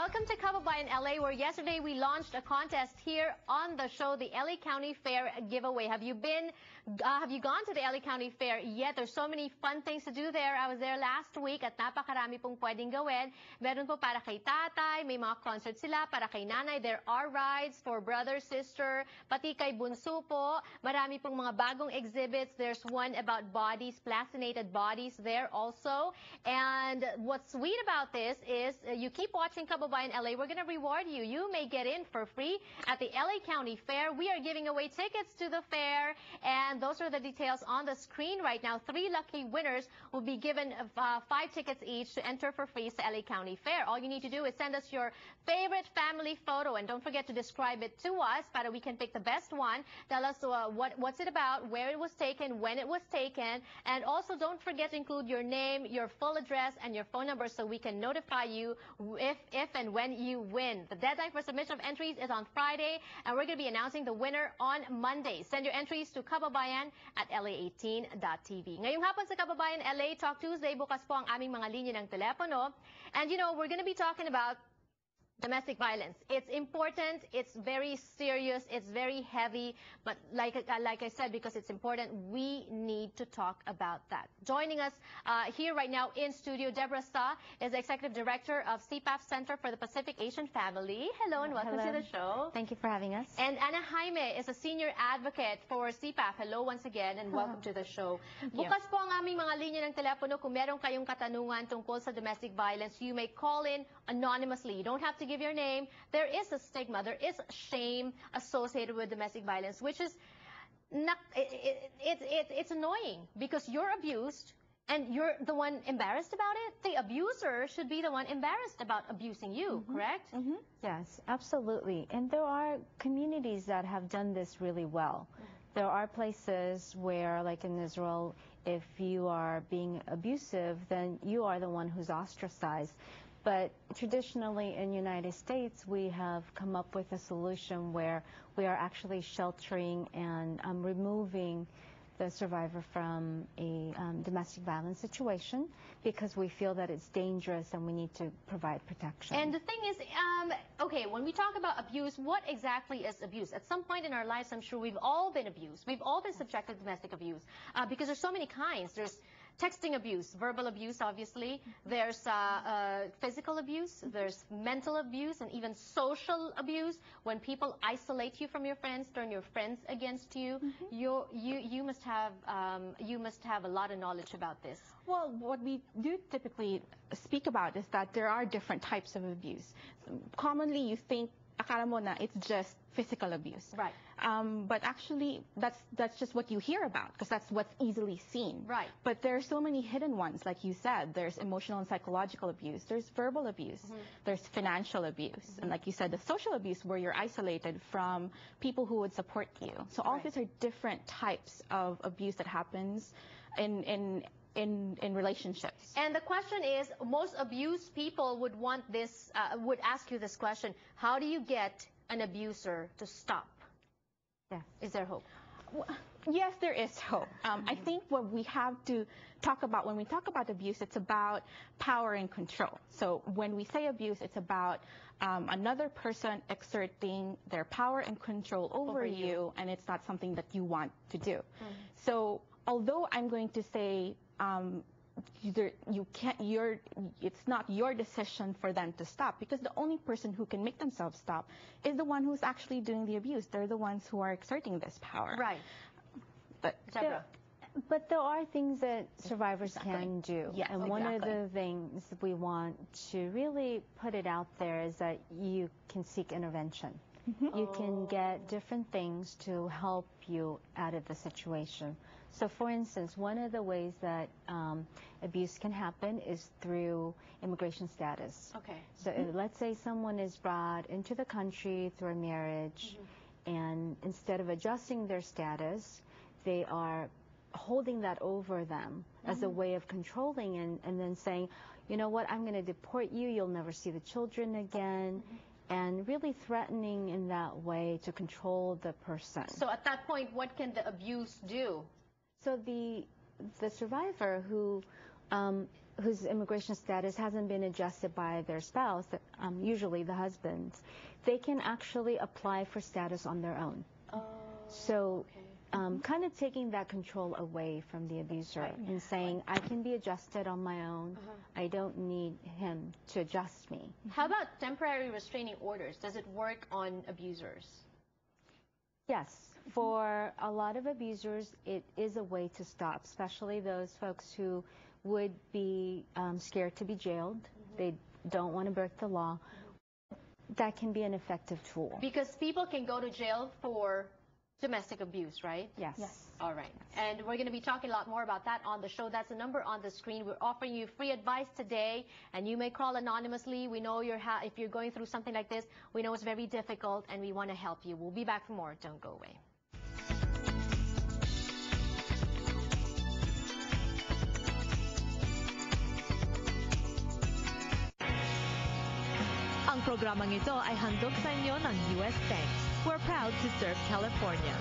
Welcome to Kababayan LA, where yesterday we launched a contest here on the show, the LA County Fair giveaway. Have you gone to the LA County Fair yet? There's so many fun things to do there. I was there last week at napakarami pong pwedeng gawin. Meron po para kay tatay, may mga concert sila, para kay nanay. There are rides for brother, sister, pati kay bunso po. Marami pong mga bagong exhibits. There's one about bodies, plastinated bodies there also. And what's sweet about this is you keep watching Kababayan LA. We're going to reward you. You may get in for free at the LA County Fair. We are giving away tickets to the fair, and those are the details on the screen right now. 3 lucky winners will be given 5 tickets each to enter for free to LA County Fair. All you need to do is send us your favorite family photo, and don't forget to describe it to us so we can pick the best one. Tell us what's it about, where it was taken, when it was taken, and also don't forget to include your name, your full address, and your phone number so we can notify you if and when you win. The deadline for submission of entries is on Friday, and we're going to be announcing the winner on Monday. Send your entries to kababayan@la18.tv. Ngayong hapon sa Kababayan LA Talk Tuesday, bukas po ang aming mga linya ng telepono. And you know, we're going to be talking about domestic violence. It's important, it's very serious, it's very heavy, but like I said, because it's important, we need to talk about that. Joining us here right now in studio, Deborah Sa is the Executive Director of CPAF Center for the Pacific Asian Family. Hello and welcome to the show. Thank you for having us. And Ana Jaime is a Senior Advocate for CPAF. Hello once again and welcome to the show. Bukas po ang aming mga linya ng telepono. Kung meron kayong katanungan tungkol sa domestic violence, you may call in anonymously. You don't have to give your name. There is a stigma, there is shame associated with domestic violence, which is not, it's annoying because you're abused and you're the one embarrassed about it. The abuser should be the one embarrassed about abusing you, correct? Yes, absolutely. And there are communities that have done this really well. There are places where, like in Israel, if you are being abusive, then you are the one who's ostracized. But traditionally in the United States, we have come up with a solution where we are actually sheltering and removing the survivor from a domestic violence situation because we feel that it's dangerous and we need to provide protection. And the thing is, okay, when we talk about abuse, what exactly is abuse? At some point in our lives, I'm sure we've all been abused. We've all been subjected to domestic abuse because there's so many kinds. There's texting abuse, verbal abuse, obviously. There's physical abuse, there's mental abuse, and even social abuse. When people isolate you from your friends, turn your friends against you, you must have a lot of knowledge about this. Well, what we do typically speak about is that there are different types of abuse. Commonly, you think akala mo na it's just physical abuse. Right. But actually, that's just what you hear about because that's what's easily seen. Right. But there are so many hidden ones, like you said. There's emotional and psychological abuse. There's verbal abuse. There's financial abuse. And like you said, the social abuse where you're isolated from people who would support you. So all of these are different types of abuse that happens in relationships. And the question is, most abused people would want this, would ask you this question: how do you get an abuser to stop? Yeah. Is there hope? Well, yes, there is hope. I think what we have to talk about when we talk about abuse, it's about power and control. So when we say abuse, it's about another person exerting their power and control over you, and it's not something that you want to do. So although I'm going to say it's not your decision for them to stop, because the only person who can make themselves stop is the one who's actually doing the abuse. They're the ones who are exerting this power. Right. But but there are things that survivors can do. Yes, and one of the things we want to really put it out there is that you can seek intervention. You can get different things to help you out of the situation. So for instance, one of the ways that abuse can happen is through immigration status. Okay. So let's say someone is brought into the country through a marriage, and instead of adjusting their status, they are holding that over them as a way of controlling and then saying, you know what, I'm going to deport you, you'll never see the children again. And really threatening in that way to control the person. So at that point, what can the abuse do? So the survivor who whose immigration status hasn't been adjusted by their spouse, usually the husband, they can actually apply for status on their own. Oh, so okay. kind of taking that control away from the abuser and saying, I can be adjusted on my own. I don't need him to adjust me. How about temporary restraining orders? Does it work on abusers? Yes. For a lot of abusers, it is a way to stop, especially those folks who would be scared to be jailed. They don't want to break the law. That can be an effective tool. Because people can go to jail for domestic abuse, right? Yes. All right. And we're going to be talking a lot more about that on the show. That's the number on the screen. We're offering you free advice today, and you may call anonymously. We know if you're going through something like this, we know it's very difficult, and we want to help you. We'll be back for more. Don't go away. Ang programang ito ay handog sa inyo ng US Bank. We're proud to serve California.